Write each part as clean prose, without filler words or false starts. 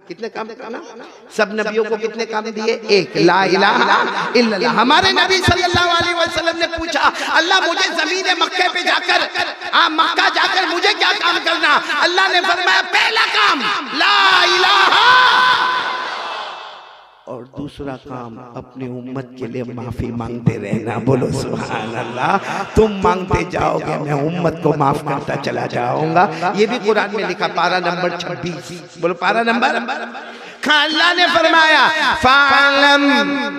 कितने काम करना? सब नबियों को कितने काम दिए? एक, ला इलाहा इल्लल्लाह। हमारे नबी सल्लल्लाहु अलैहि वसल्लम ने पूछा, अल्लाह मुझे ज़मीन मक्के पे जाकर, मक्का जाकर मुझे क्या काम करना? अल्लाह ने फरमाया पहला काम ला इलाहा, और दूसरा काम अपनी उम्मत के लिए माफी मांगते रहना। बोलो सुभान अल्लाह। तुम मांगते जाओगे, मैं उम्मत को माफ करता चला जाऊंगा। ये भी कुरान में लिखा, पारा नंबर 26। बोलो पारा नंबर। अल्लाह ने फरमाया फालम,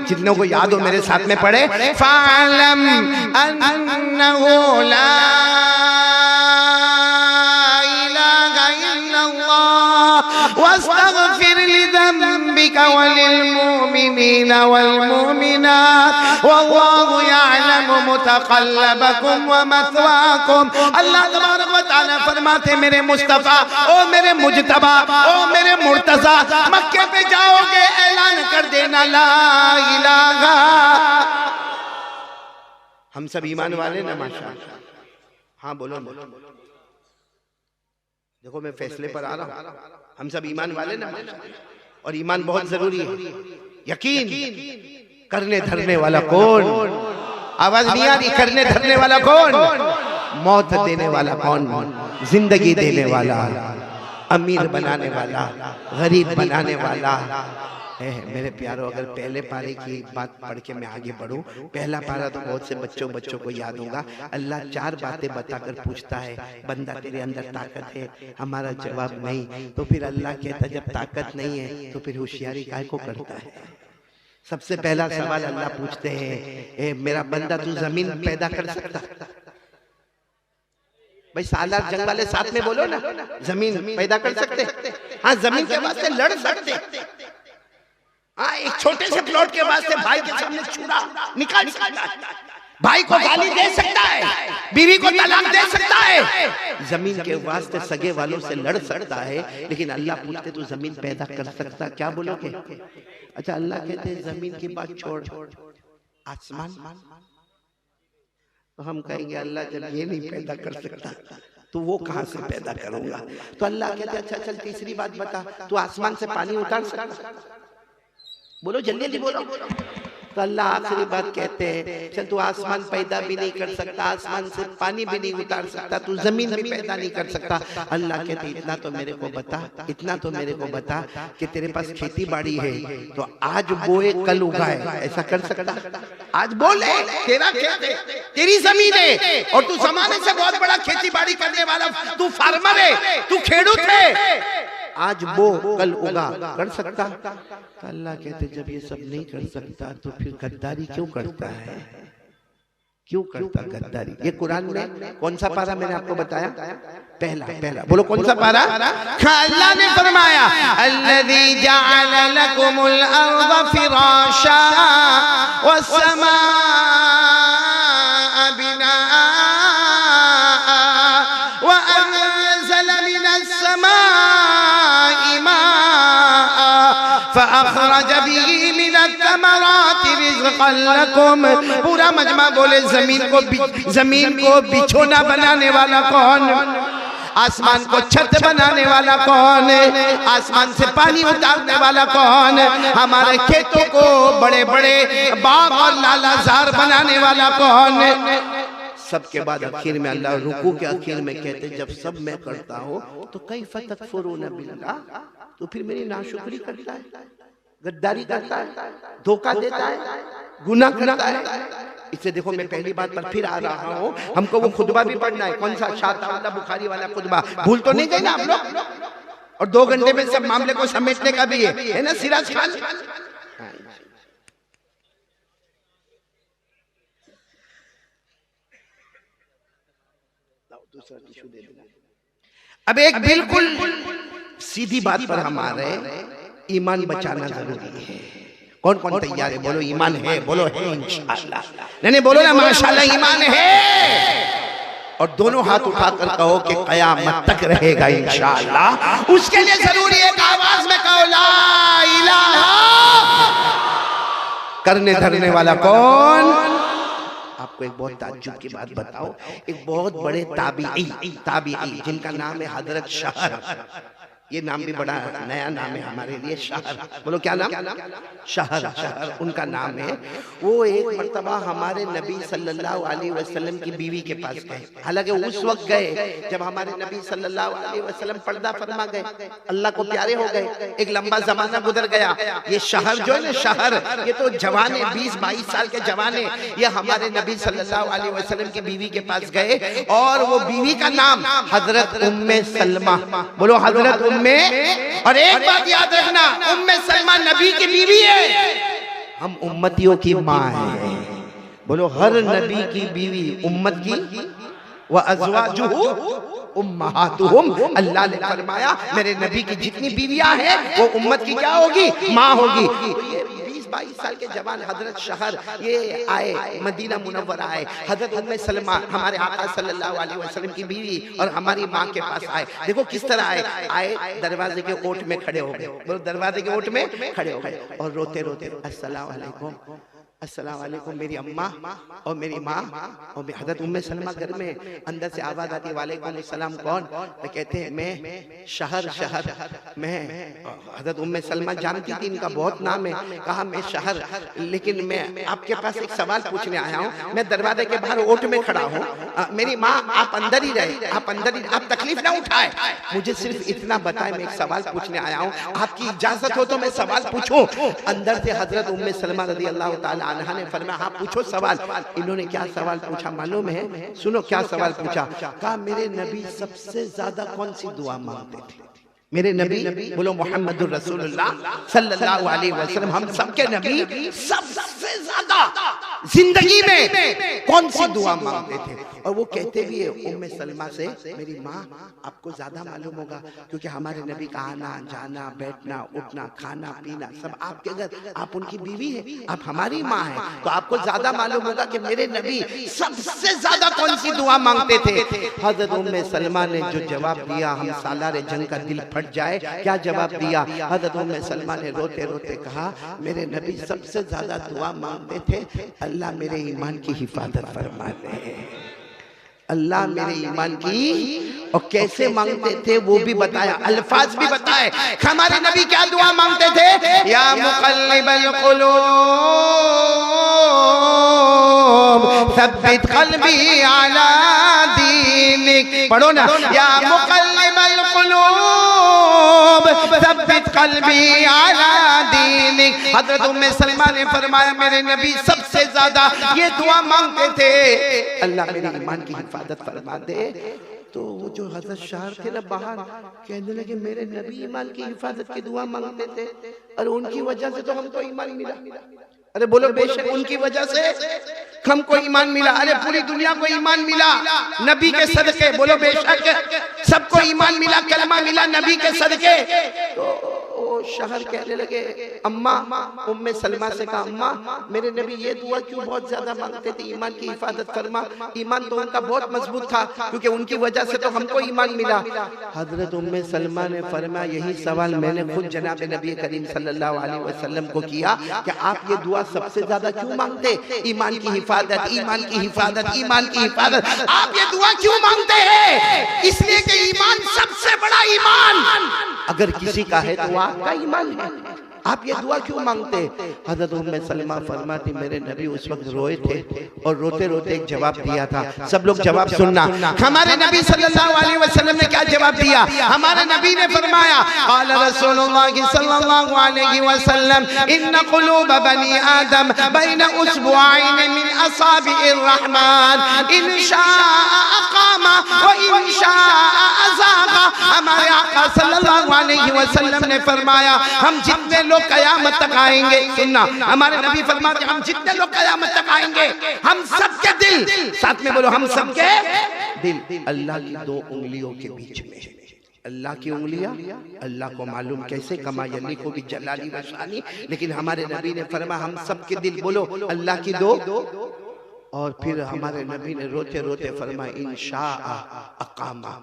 जितनों को याद हो मेरे साथ में पढ़े, फालम अन्नहु ला इलाहा इल्लल्लाह वस्तगफिर लिज़ंबिका वलिलमुमिनीना वलमुमिनात वल्लाहु यअलमु मुतक़ल्लबकुम व मथवाकुम। अल्लाह तबारक व तआला फरमाते मेरे मुस्तफा, ओ मेरे मुजतबा, ओ मेरे मुर्तजा, मक्के पे जाओगे ऐलान कर देना ला इलाहा। हम सब ईमान वाले ना माशाअल्लाह? हाँ बोलो बोलो। देखो मैं फैसले पर आ रहा हूँ, हम सब ईमान वाले ना माशाअल्लाह? और ईमान बहुत जरूरी है। यकीन करने धरने वाला कौन? आवाज नहीं आ रही? करने धरने वाला कौन? मौत देने वाला कौन? जिंदगी देने वाला, अमीर बनाने वाला, गरीब बनाने वाला है। मेरे प्यारो, अगर पहले पारे की बात पढ़ के मैं आगे बढ़ूं, पहला पारा तो बहुत से बच्चों को याद होगा। अल्लाह 4 बातें बताकर पूछता है, बंदा तेरे अंदर ताकत है? हमारा जवाब नहीं। तो फिर अल्लाह कहता जब ताकत नहीं है तो फिर होशियारी काहे को करता है? सबसे पहला सवाल अल्लाह पूछते हैं, ए मेरा बंदा तू जमीन पैदा कर सकता? भाई सालार जंग वाले साथ में बोलो ना, जमीन पैदा कर सकते? हाँ, जमीन के वास्ते लड़ सकते। हाँ, एक छोटे से प्लॉट के वास्ते भाई के सामने छुरा निकाल सकता है, भाई को गाली दे सकता है, बीवी को तलाक दे सकता है। जमीन के वास्ते सगे वालों से लड़ सकता है। लेकिन अल्लाह पूछते तू जमीन पैदा कर सकता? क्या बोलोगे? अच्छा, अल्लाह कहते हैं जमीन की बात छोड़, आसमान। तो हम कहेंगे अल्लाह जब ये नहीं पैदा कर सकता तो वो कहां से पैदा करूंगा? तो अल्लाह कहते अच्छा चल तीसरी बात बता, तू आसमान से पानी उतार सकता? बोलो जल्दी जल्दी बोलो। तो अल्लाह आखिरी बात कहते हैं चल तू आसमान पैदा भी नहीं कर सकता, आसमान से पानी भी नहीं उतार सकता, तू जमीन भी पैदा नहीं कर सकता। अल्लाह कहते इतना तो मेरे को बता, इतना तो मेरे को बता कि तेरे पास खेती बाड़ी है तो आज बोए कल उगाए, ऐसा कर सकता? आज बोले तेरा खेत है, तेरी जमीन है और तू जमाने से बहुत बड़ा खेती बाड़ी करने वाला, तू फार्मर है, तू खेडूत है, आज वो कल उगा, कर सकता? तो अल्लाह कहते जब ये सब नहीं कर सकता तो फिर गद्दारी क्यों करता है? क्यों करता गद्दारी? ये कुरान में कौन सा पारा मैंने आपको बताया? पहला। बोलो कौन सा पारा? अल्लाह ने फरमाया अल्लज़ी जअल लकुमुल अर्ज़ फिराशा वस्समा बिनाआ व अनज़ल मिनस समाई माआ फअखरज बिही मिनत तमराति रिज़क़न लकुम। पूरा मजमा बोले जमीन को बिछोना बनाने वाला कौन? आसमान को छत बनाने वाला कौन? आसमान से पानी उतारने वाला कौन? हमारे खेतों को बड़े बड़े बाग और लालाजार बनाने वाला कौन? सबके बाद आखिर में अल्लाह रुकू के आखिर में कहते जब सब मैं करता हूँ तो कैफ़ तकफुरून बिल्लाह, तो फिर मेरी नाशुक्री करता है, गद्दारी करता है, धोखा देता है, गुनाह करता है। इससे देखो मैं पहली बात पर फिर आ रहा हूँ, हमको वो खुतबा भी पढ़ना है। कौन सा? शाह बुखारी वाला खुतबा, भूल तो नहीं गए ना आप लोग? और 2 घंटे में सब मामले को समेटने का भी है ना सिराज खान? अब एक बिल्कुल सीधी बात पर हम आ रहे हैं, ईमान बचाना जरूरी है। कौन कौन तैयार है? बोलो ईमान है, बोलो है इंशाअल्लाह। नहीं बोलो ना माशाअल्लाह ईमान है। और दोनों हाथ उठाकर कहो कि कयामत तक रहेगा इंशाअल्लाह। उसके लिए जरूरी है कि आवाज में कहो ला इलाहा। करने धरने वाला कौन? आपको एक बहुत ताज्जुब की बात बताओ, एक बहुत बड़े ताबीई जिनका नाम है हजरत शहर, ये नाम भी बड़ा नया नाम है हमारे लिए, शहर। बोलो क्या नाम? शहर। शहर उनका नाम है। वो एक मर्तबा हमारे नबी सल्लल्लाहु अलैहि वसल्लम की बीवी के पास गए। हालांकि उस वक्त गए जब हमारे नबी सल्लल्लाहु अलैहि वसल्लम पर्दा फरमा गए, अल्लाह को प्यारे हो गए, एक लंबा जमाना गुजर गया। ये शहर जो है ना, शहर, ये तो जवान है, 20-22 साल के जवान है। ये हमारे नबी सल्लल्लाहु अलैहि वसल्लम की बीवी के पास गए और वो बीवी का नाम हजरत उम्मे सलमा। बोलो हजरत उम्मे। और एक बात याद रखना, उम्मे सलमा नबी की बीवी है, हम उम्मतियों की माँ है। बोलो हर नबी की बीवी उम्मत की, व अज़वाजुहु उम्महातुहुम। अल्लाह ने फरमाया मेरे नबी की जितनी बीवियां हैं वो उम्मत की क्या होगी? माँ होगी। तो ये 20-22 साल के जवान हजरत शहर ये आए, मदीना मुनव्वरा आए। हजरत उम्मे सलमा हमारे आका सल्लल्लाहु अलैहि वसल्लम की बीवी और हमारी माँ के पास आए। देखो किस तरह आए, दरवाजे के ओट में खड़े हो गए। बोलो दरवाजे के ओट में खड़े हो गए और रोते रोते अस्सलाम वालेकुम, अस्सलाम वालेकुम मेरी अम्मा और मेरी माँ। और हजरत उम्मे सलमा घर में अंदर से आवाज आती है वालेकुम अस्सलाम। कौन? तो कहते हैं मैं शहर। शहर मैं। हजरत उम्मे सलमा जानती थी इनका बहुत नाम है। कहा मैं शहर, लेकिन मैं आपके पास एक सवाल पूछने आया हूँ। मैं दरवाजे के बाहर ओट में खड़ा हूँ, मेरी माँ आप अंदर ही रहे, आप अंदर ही, आप तकलीफ ना उठाए, मुझे सिर्फ इतना बताए, मैं एक सवाल पूछने आया हूँ, आपकी इजाजत हो तो मैं सवाल पूछूं? अंदर से हजरत उम्मे सलमा रज़ी अल्लाह ताला अन्हा ने फरमाया हाँ पूछो सवाल। इन्होंने क्या सवाल पूछा मालूम है? सुनो क्या सवाल पूछा। कहा मेरे नबी सबसे ज्यादा कौन सी दुआ मांगते थे? मेरे नबी, बोलो मोहम्मदुर रसूलुल्लाह सल्लल्लाहु अलैहि वसल्लम, हम सबके नबी सबसे ज्यादा जिंदगी में कौन सी दुआ मांगते थे? और वो कहते भी है उम्मे सलमा से, मेरी माँ आपको ज्यादा मालूम होगा क्योंकि हमारे नबी का आना जाना, बैठना उठना, खाना पीना सब आपके घर, आप उनकी बीवी है, आप हमारी माँ है, तो आपको ज्यादा मालूम होगा कि मेरे नबी सबसे ज्यादा कौन सी दुआ मांगते थे। हजरत उम्मे सलमा ने जो जवाब दिया, हम सालारे जंग का दिल फट जाए, क्या जवाब दिया? हजरत उम्मे सलमा ने रोते रोते कहा मेरे नबी सबसे ज्यादा दुआ मांगते थे अल्लाह मेरे ईमान की हिफाजत फरमा दे, अल्लाह मेरे ईमान की। और कैसे मांगते थे वो भी बताया, अल्फाज भी बताए। हमारे नबी क्या दुआ मांगते थे? या मुक़ल्लिबल क़ुलूब सब्बित क़ल्बी अला दीनिक। पढ़ो ना, या मुक़ल्लिबल क़ुलूब सब्बित क़ल्बी अला दीनिक। हज़रत उम्मे सलमा ने फरमाया मेरे नबी सबसे ज्यादा ये दुआ मांगते थे अल्लाह मेरे ईमान की हिफाजत फरमा दे। तो वो जो हजरत शहर थे ना बाहर, कहने लगे मेरे नबी ईमान की हिफाजत की दुआ मांगते थे और उनकी वजह से तो हमको ईमान मिला। अरे बोलो बेशक उनकी वजह से हमको ईमान मिला। अरे पूरी दुनिया को ईमान मिला नबी के सदके। बोलो बेशक सबको ईमान मिला, कलमा मिला नबी के सदके। तो शहर कहने लगे, अम्मा, उम्मे सलमा से कहा अम्मा मेरे नबी ये दुआ क्यों बहुत ज्यादा मांगते थे? ईमान की हिफाजत फरमा। ईमान तो उनका बहुत मजबूत था क्योंकि उनकी वजह से तो हमको ईमान मिला। हजरत उम्मे सलमा ने फरमाया यही सवाल मैंने खुद जनाब नबी करीम सल्लल्लाहु अलैहि वसल्लम को किया कि आप ये दुआ सबसे ज्यादा क्यों मांगते? ईमान की हिफाजत, ईमान की हिफाजत, ईमान की हिफाजत। आप ये दुआ क्यों मांगते हैं? इसलिए कि ईमान सबसे बड़ा ईमान अगर किसी का है तो आपका ईमान है। आप ये दुआ क्यों मांगते? हजरत उम्मे सलमा फरमाती मेरे नबी उस वक्त रोए थे और रोते रोते एक जवाब दिया था। सब लोग जवाब सुनना। हमारे नबी सल्लल्लाहु अलैहि वसल्लम ने क्या जवाब दिया? हमारे नबी ने फरमाया क़ाल रसूलुल्लाह सल्लल्लाहु अलैहि वसल्लम इन्न क़ुलूब बनी आदम बैन उसबुआइन मिन असाबिइर रहमान इन शाअ अक़ामा व इन शाअ अज़ागा। हमारे आका सल्लल्लाहु अलैहि वसल्लम ने फरमाया हम जितने लोग कयामत तक आएंगे, सुनना, हमारे नबी फरमाते हम जितने लोग कयामत तक आएंगे हम सबके दिल, साथ में बोलो हम सबके दिल अल्लाह की दो उंगलियों के बीच में। अल्लाह की उंगलियां अल्लाह को मालूम कैसे, कमा यली को भी जलाली व शानी, लेकिन हमारे नबी ने फरमाया हम सबके दिल, बोलो अल्लाह की दो। और फिर हमारे नबी ने रोते रोते फरमाया इंशाअ अक़ामा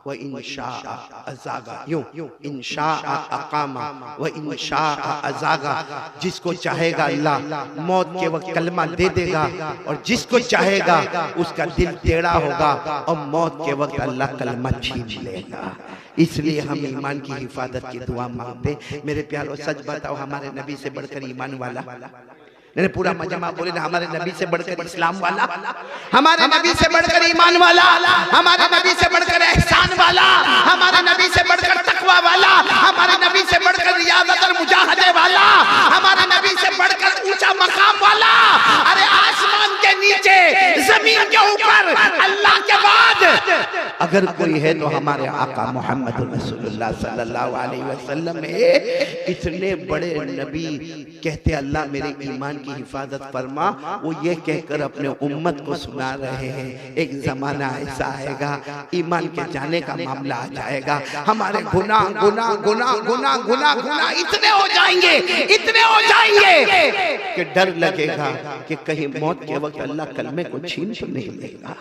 व इंशाअ अज़ागा, यूं इंशाअ अक़ामा व इंशाअ अज़ागा। जिसको चाहेगा अल्लाह मौत के वक्त कलमा दे देगा और जिसको चाहेगा उसका दिल टेढ़ा होगा और मौत के वक्त अल्लाह कलमा छीन लेगा। इसलिए हम ईमान की हिफाजत की दुआ मांगते। मेरे प्यारो सच बताओ, हमारे नबी से बढ़कर ईमान वाला? मैंने पूरा मजमा बोले ना, हमारे नबी से बढ़कर इस्लाम वाला, हमारे नबी से बढ़कर ईमान वाला, हमारे नबी से बढ़कर एहसान वाला, हमारे नबी से बढ़कर तकवा वाला, हमारे नबी से बढ़कर रियाजत और मुजाहदे वाला, हमारे नबी से बढ़कर ऊंचा मकाम वाला। अरे आसमान के नीचे जमीन के ऊपर अल्लाह के बाद अगर कोई है तो हमारे आका मोहम्मद रसूलुल्लाह सल्लल्लाहु अलैहि वसल्लम है। इतने बड़े नबी कहते अल्लाह मेरे ईमान की हिफाजत फरमा। वो ये कहकर अपने उम्मत को सुना रहे हैं एक जमाना ऐसा आएगा ईमान के जाने का मामला आ जाएगा, हमारे गुनाह गुनाह गुनाह गुनाह गुनाह गुनाह इतने हो जाएंगे, इतने हो जाएंगे कि डर लगेगा कि कहीं मौत के वक्त अल्लाह कलमे को छीन तो नहीं लेगा।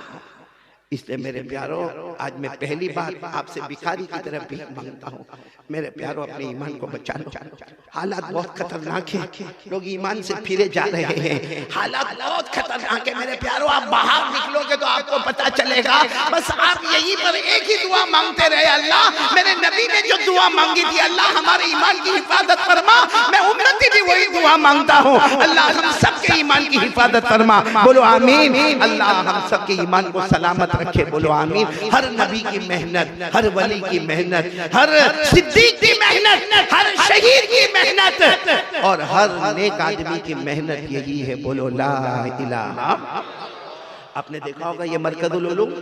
इसलिए मेरे प्यारो, आज मैं पहली बार आपसे भिखारी की तरह भी मांगता हूँ, मेरे प्यारो अपने ईमान को बचा लो। हालात बहुत खतरनाक है, लोग ईमान से फिरे जा रहे हैं, हालात बहुत खतरनाक है मेरे प्यारो। आप बाहर निकलोगे तो आपको पता चलेगा। बस आप यहीं पर एक ही दुआ मांगते रहे, अल्लाह मेरे नबी ने जो दुआ मांगी थी, अल्लाह हमारे ईमान की हिफाजत फरमा। मैं उम्मती भी वही दुआ मांगता हूँ, अल्लाह हम सबके ईमान की हिफाजत फरमा। बोलो आमीन। अल्लाह हम सबके ईमान को सलामत रखे, बोलो आमीन। हर नबी की मेहनत, हर वली की मेहनत, हर सिद्दीक की मेहनत, हर शहीद की मेहनत और हर नेक आदमी की मेहनत यही है, बोलो ला इलाहा। आपने देखा होगा ये मरकजुल उलूम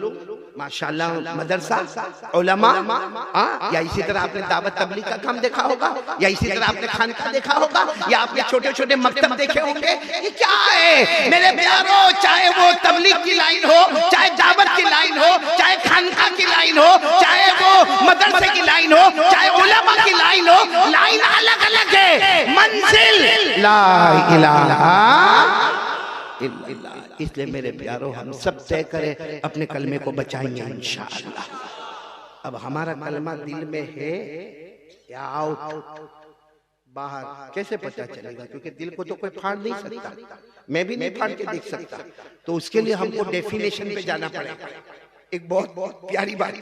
माशाल्लाह मदरसा उलमा, या इसी तरह आपने दावत तबलीग का काम देखा होगा, या इसी तरह आपने खानका देखा होगा, या आपने छोटे छोटे मकतब देखे होंगे। ये क्या है मेरे प्यारो, चाहे वो तबलीग की लाइन हो, चाहे दावत की लाइन हो, चाहे खानका की लाइन हो, चाहे वो मदरसे की लाइन हो, चाहे उलमा की लाइन हो, लाइन अलग अलग है, मंजिल ला इलाहा इल्लल्लाह। इसलिए मेरे प्यारो हम सब तय करें अपने कलमे को बचाएंगे इंशाअल्लाह। अब हमारा कलमा दिल में है या आउट, बाहर कैसे पता चलेगा? क्योंकि दिल को तो कोई फाड़ नहीं सकता, मैं भी नहीं फाड़ के देख सकता। तो उसके लिए हमको डेफिनेशन पे जाना पड़ेगा। एक बहुत बहुत प्यारी बात,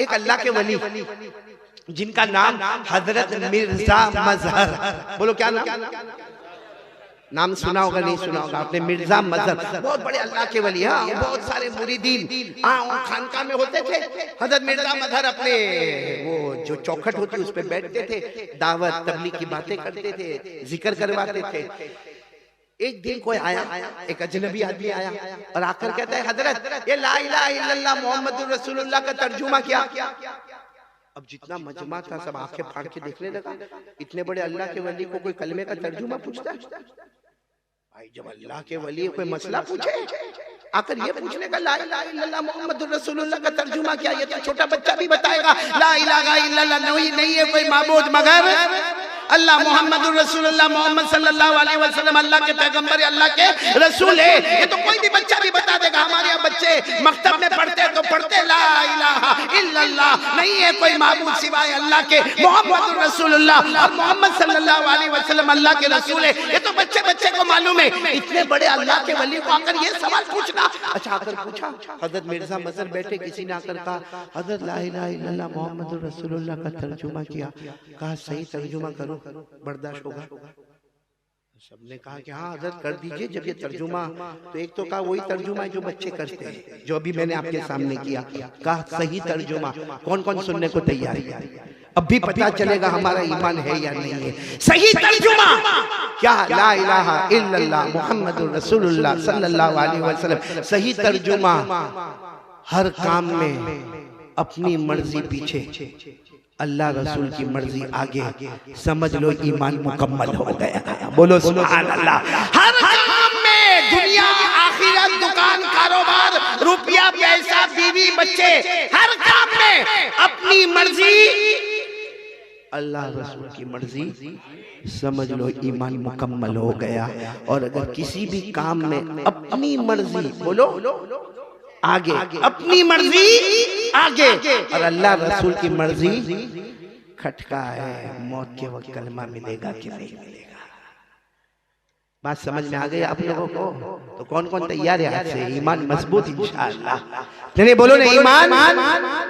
एक अल्लाह के वली जिनका नाम हजरत मिर्जा मजहर, बोलो क्या नाम? नाम सुना होगा नहीं सुना होगा आपने? मिर्जा मजहर बहुत बड़े अल्लाह के वली, हाँ बहुत सारे मुरीदीन खानका में होते थे। हजरत मिर्जा मजहर अपने वो जो चौखट होती उस पे बैठते थे, दावत तबलीग की बातें करते थे, जिक्र करवाते थे। एक दिन कोई आया, एक अजनबी आदमी आया और आकर कहता है हजरत ये ला इलाहा इल्लल्लाह मोहम्मदुर रसूलुल्लाह का तर्जुमा क्या? अब जितना मजमा था सब आंखें फाड़ के देखने लगा। इतने बड़े अल्लाह के वली को कोई कलमे का तर्जुमा पूछता है? भाई जब अल्लाह के वली कोई मसला पूछे आकर ये पूछने का ला इलाहा इल्लल्लाह मुहम्मदुर रसूलुल्लाह का तर्जुमा क्या? ये तो छोटा बच्चा भी बताएगा ला इलाहा इल्लल्लाह नहीं है कोई माबूद मगर अल्लाह मोहम्मदुर रसूलुल्लाह मोहम्मद सल्लल्लाहु अलैहि वसल्लम अल्लाह के पैगंबर अल्लाह के रसूल है। ये तो कोई भी बच्चा भी बता देगा। हमारे यहाँ बच्चे मकतब में पढ़ते तो पढ़ते ला इलाहा इल्लल्लाह नहीं है कोई माबूद सिवाय अल्लाह के, मोहम्मदुर रसूलुल्लाह और मोहम्मद सल्लल्लाहु अलैहि वसल्लम अल्लाह के रसूल है। ये तो बच्चे बच्चे को मालूम है। इतने बड़े अल्लाह के वली को आकर ये सवाल पूछना। अच्छा आकर पूछा, हजरत मिर्जा मजहर बैठे, किसी ने आकर कहा हजरत ला इलाहा इल्लल्लाह मोहम्मदुर रसूलुल्लाह का तर्जुमा किया। कहा सही तर्जुमा करो, बर्दाश्त होगा? सबने कहा कि हाँ हजरत कर दीजिए। जब ये तर्जुमा, तो एक तो कहा वही तर्जुमा है जो बच्चे करते हैं, जो अभी मैंने आपके सामने किया। कहा सही तर्जुमा, कौन कौन सुनने को तैयार है? अब भी पता चलेगा हमारा ईमान है या नहीं है। सही तर्जुमा क्या? ला इलाहा इल्लल्लाह मुहम्मदुर रसूलुल्लाह सल्लल्लाहु अलैहि वसल्लम। सही तर्जुमा हर काम में अपनी मर्जी पीछे, अल्लाह रसूल की मर्जी आगे, समझ लो ईमान मुकम्मल हो गया। बोलो सुभान अल्लाह। हर काम में दुनिया आखिरत, दुकान, कारोबार, रुपया, पैसा, बीवी, बच्चे, हर काम में अपनी मर्जी, अल्लाह रसूल की मर्जी, समझ लो ईमान मुकम्मल हो गया। और अगर किसी भी काम में अपनी मर्जी, बोलो आगे, अपनी मर्जी आगे, और अल्लाह रसूल की मर्जी खटका है। मौत के वक्त कलमा मिलेगा कि नहीं मिलेगा? बात समझ में आ गई आप लोगों को? तो कौन कौन तैयार है आज से? ईमान मजबूत इंशाअल्लाह। नहीं बोलो ना ईमान।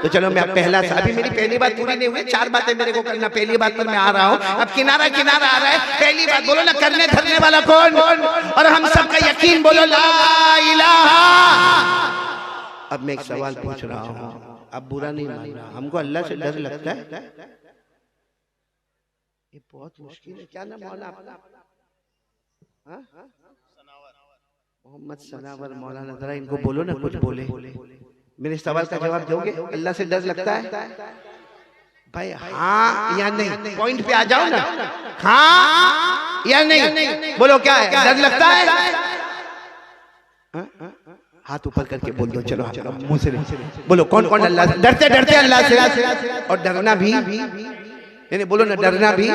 तो चलो मैं पहला, अभी मेरी पहली बात पूरी नहीं हुई, 4 बातें मेरे को करना। पहली बात पर मैं आ रहा हूँ, अब किनारा किनारा आ रहा है। पहली बात बोलो ना, करने धरने वाला कौन? और हम सबका यकीन बोलो ला इलाहा। अब मैं एक सवाल पूछ रहा हूँ, अब बुरा नहीं मानना, हमको अल्लाह से डर लगता है? ये बहुत मुश्किल है। क्या नाम मौला आपका? मोहम्मद सनावर मौलाना। जरा इनको बोलो ना, कुछ बोले। मेरे सवाल का जवाब दोगे? अल्लाह से डर लगता है भाई? हाँ या नहीं? पॉइंट पे आ जाओ ना। हाँ या नहीं? बोलो क्या है? डर लगता है? हाथ ऊपर करके बोल दो। चलो मुंह से बोलो, कौन कौन अल्लाह से डरते? डरते अल्लाह से, और डरना भी नहीं, बोलो ना डरना भी।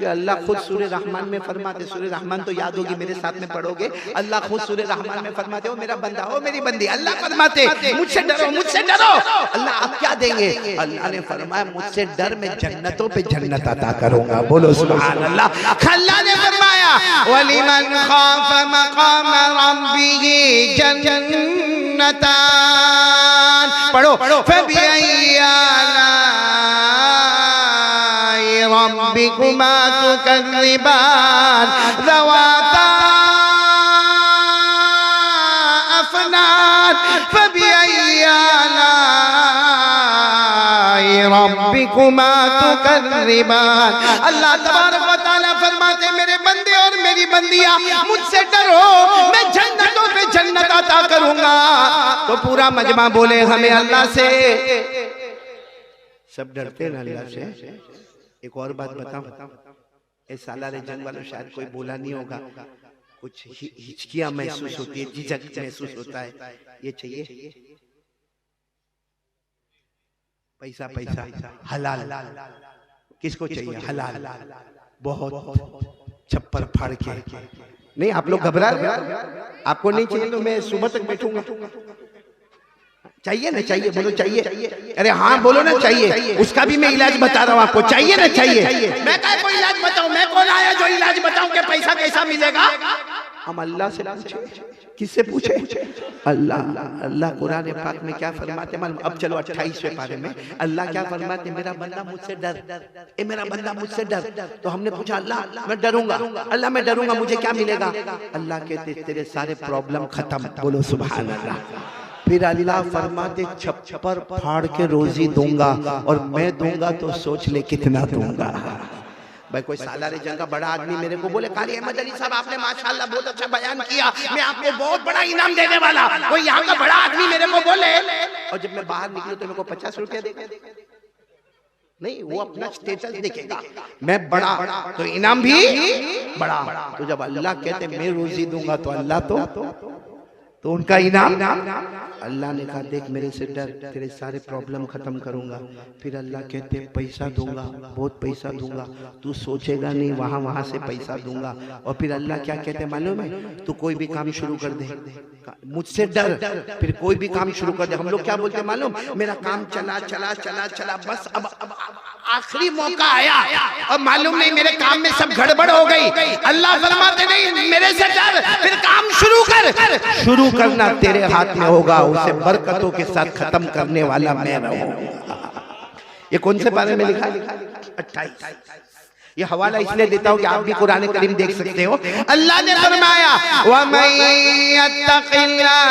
अल्लाह खुद सूरह रहमान में फरमाते, सूरह रहमान तो याद होगी, मेरे साथ में पढ़ोगे। अल्लाह खुद सूरह रहमान में फरमाते, हो मेरा बंदा, हो मेरी बंदी, अल्लाह फरमाते मुझसे डरो, मुझसे डरो। अल्लाह आप क्या देंगे? अल्लाह ने फरमाया मुझसे डर, मैं जन्नतों पे जन्नत अता करूंगा। बोलो सुभान अल्लाह। अल्लाह ने फरमाया वलिमन खाफ मकाम रब्बिही जन्नतान। पढ़ो रब्बिकुमा तुकज़्ज़िबान ज़वाता अफ़नान फ़बिअय्यि आलाइ रब्बिकुमा तुकज़्ज़िबान। अल्लाह तबारक व तआला फरमाते मेरे बंदे और मेरी बंदियां मुझसे डरो, मैं जन्नतों पे जन्नत अता करूंगा। तो पूरा मजमा बोले हमें अल्लाह से। सब डरते हैं अल्लाह से। एक और बात बताऊं, इस सालारे जंग वालों शायद कोई बोला नहीं होगा, कुछ हिचकियां महसूस होती है, झिझक महसूस होता है। ये चाहिए पैसा, पैसा हलाल किसको चाहिए? हलाल। बहुत छप्पर फाड़ के नहीं, आप लोग घबरा रहे? आपको नहीं चाहिए तो मैं सुबह तक बैठूंगा। चाहिए ना? चाहिए बोलो चाहिए। अरे हाँ बोलो ना चाहिए। उसका भी मैं इलाज बता रहा हूँ आपको। चाहिए ना? चाहिए। मैं क्या कोई इलाज बताऊं? मैं कौन आया जो इलाज बताऊं कि पैसा कैसा मिलेगा? हम अल्लाह से पूछे। किससे पूछे? अल्लाह। अल्लाह कुरान पाक में क्या फरमाते मालूम? अब चलो 28वें पारे में अल्लाह क्या फरमाते? मेरा बंदा मुझसे डर, ए मेरा बंदा मुझसे डर। तो हमने पूछा अल्लाह मैं डरूंगा, अल्लाह मैं डरूंगा, मुझे क्या मिलेगा? अल्लाह कहते तेरे सारे प्रॉब्लम खत्म। बोलो सुभान अल्लाह। फिर अल्लाह फरमाते छप्पर फाड़ के रोजी दूंगा, और मैं दूंगा तो सोच ले कितना दूंगा। भाई कोई सालारे जंग का बड़ा आदमी मेरे को बोले कारी अहमद अली साहब आपने माशाल्लाह बहुत अच्छा बयान किया, मैं आपको बहुत बड़ा इनाम देने वाला। कोई यहाँ का बड़ा आदमी मेरे को बोले, और जब मैं बाहर निकलूं तो मेरे को 50 रुपया देगा? नहीं, वो अपना स्टेटस देखेगा, मैं बड़ा तो इनाम भी बड़ा। तो जब अल्लाह कहते मैं रोजी दूंगा तो अल्लाह तो उनका इनाम। अल्लाह ने कहा देख मेरे से डर, तेरे सारे प्रॉब्लम खत्म करूंगा। फिर अल्लाह कहते पैसा दूंगा, बहुत पैसा दूंगा, तू सोचेगा नहीं, वहां वहां से पैसा दूंगा। और फिर अल्लाह क्या कहते मालूम है? तू कोई भी काम शुरू कर दे, मुझसे डर, फिर कोई भी काम शुरू कर दे। हम लोग क्या बोलते मालूम? मेरा काम चला चला चला चला, बस अब आखिरी मौका आया और मालूम नहीं मेरे काम में सब गड़बड़ हो गई। अल्लाह फरमाते नहीं मेरे से डर, फिर काम शुरू कर। शुरू करना तेरे हाथ में होगा, उसे बरकतों के साथ खत्म करने वाला मैं रहूंगा। ये कौन से पारे में लिखा है? 28। ये हवाला इसलिए देता हूँ कि आप भी कुरान करीम देख सकते हो। अल्लाह ने फरमाया वमन यत्तक़िल्लाह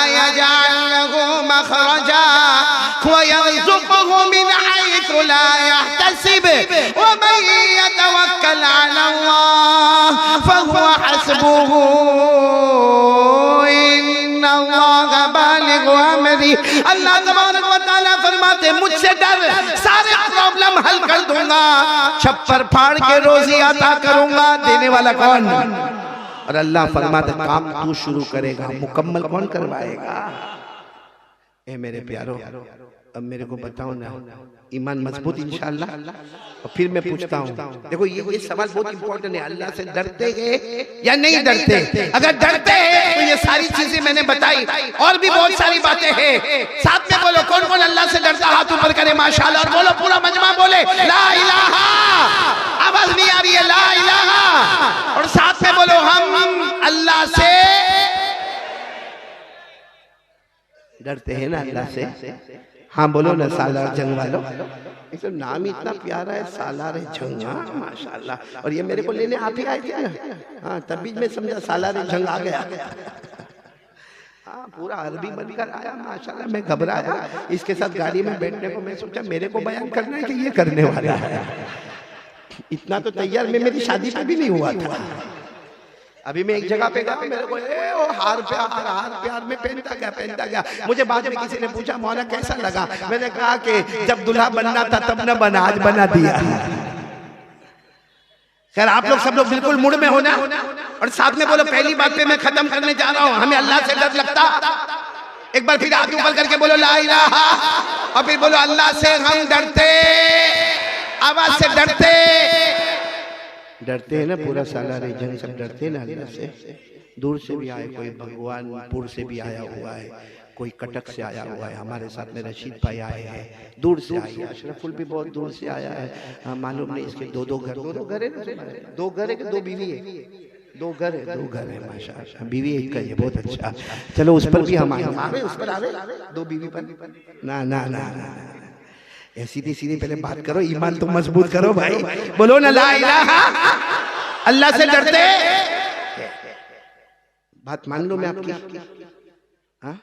यजअल लहू मखरजा व यरज़ुक़हु मिन हैथु ला यहतसिब वमन यतवक्कल अलल्लाह फहुवा हस्बुहु इन्नल्लाह बालिगु अमरी। अल्लाह तबारक व तआला फरमाते मुझसे डर, सारे प्रॉब्लम हल कर दूंगा, छप्पर फाड़ के रोजी अता करूंगा। देने वाला कौन? और अल्लाह फरमाते काम तू शुरू करेगा, मुकम्मल कौन करवाएगा? ए मेरे प्यारो, अब मेरे को बताओ ना, ईमान मजबूत इंशाअल्लाह। और फिर मैं पूछता हूँ, देखो ये सवाल बहुत इंपॉर्टेंट है, अल्लाह से डरते हैं या नहीं डरते? अगर डरते हैं तो ये सारी चीजें मैंने बताई, और भी बहुत सारी बातें हैं। साथ में बोलो कौन कौन अल्लाह से डरता, हाथ ऊपर करे माशाअल्लाह, और बोलो पूरा मजमा बोले ला इलाहा। आवाज नहीं आ रही है, ला इलाहा। और साथ में बोलो हम अल्लाह से डरते हैं ना, अल्लाह से। हाँ बोलो ना सालार जंग वालों, इसका नाम ही इतना प्यारा है, सालार जंग। हाँ माशाल्लाह। और ये मेरे को लेने आप ही आए थे ना, हाँ तभी मैं समझा सालार जंग आ गया। हाँ पूरा अरबी बनकर आया माशाल्लाह। मैं घबराया इसके साथ गाड़ी में बैठने को, मैं सोचा मेरे को बयान करना है कि ये करने वाला है। इतना तो तैयार मैं मेरी शादी पे भी नहीं हुआ था। अभी मैं एक जगह पे गया, मेरे को हार प्यार में पहनता गया। मुझे बाद में किसी ने पूछा मौला कैसा लगा, मैंने कहा कि जब दूल्हा बनना था तब न बना, आज बना दिया। खैर आप लोग सब लोग बिल्कुल मुड़ में होना, और साथ में बोलो पहली बात पे मैं खत्म करने जा रहा हूँ, हमें अल्लाह से डर लगता। एक बार फिर हाथ ऊपर करके बोलो ला इलाहा, और फिर बोलो अल्लाह से हम डरते, आवाज से डरते हैं ना। पूरा सालार जंग सब डरते हैं ना अल्लाह से। दूर से भी आए, कोई भगवानपुर से भी आया हुआ है, कोई कटक से आया हुआ है, हमारे साथ में रशीद भाई आए हैं, दूर से आए हैं। अशरफुल भी बहुत दूर से आया है। मालूम नहीं इसके दो घर है, दो घर है कि दो बीवी है? दो घर है माशाल्लाह। बीवी एक का, ये बहुत अच्छा। चलो उस पर भी हम आवे, उस पर आवे, दो बीवी पर ना ना ना सीधी सीधी पहले बात करो, ईमान तो मजबूत करो भाई। बोलो ना ला इलाहा, अल्लाह से डरते। बात मान लो मैं आपकी, हाँ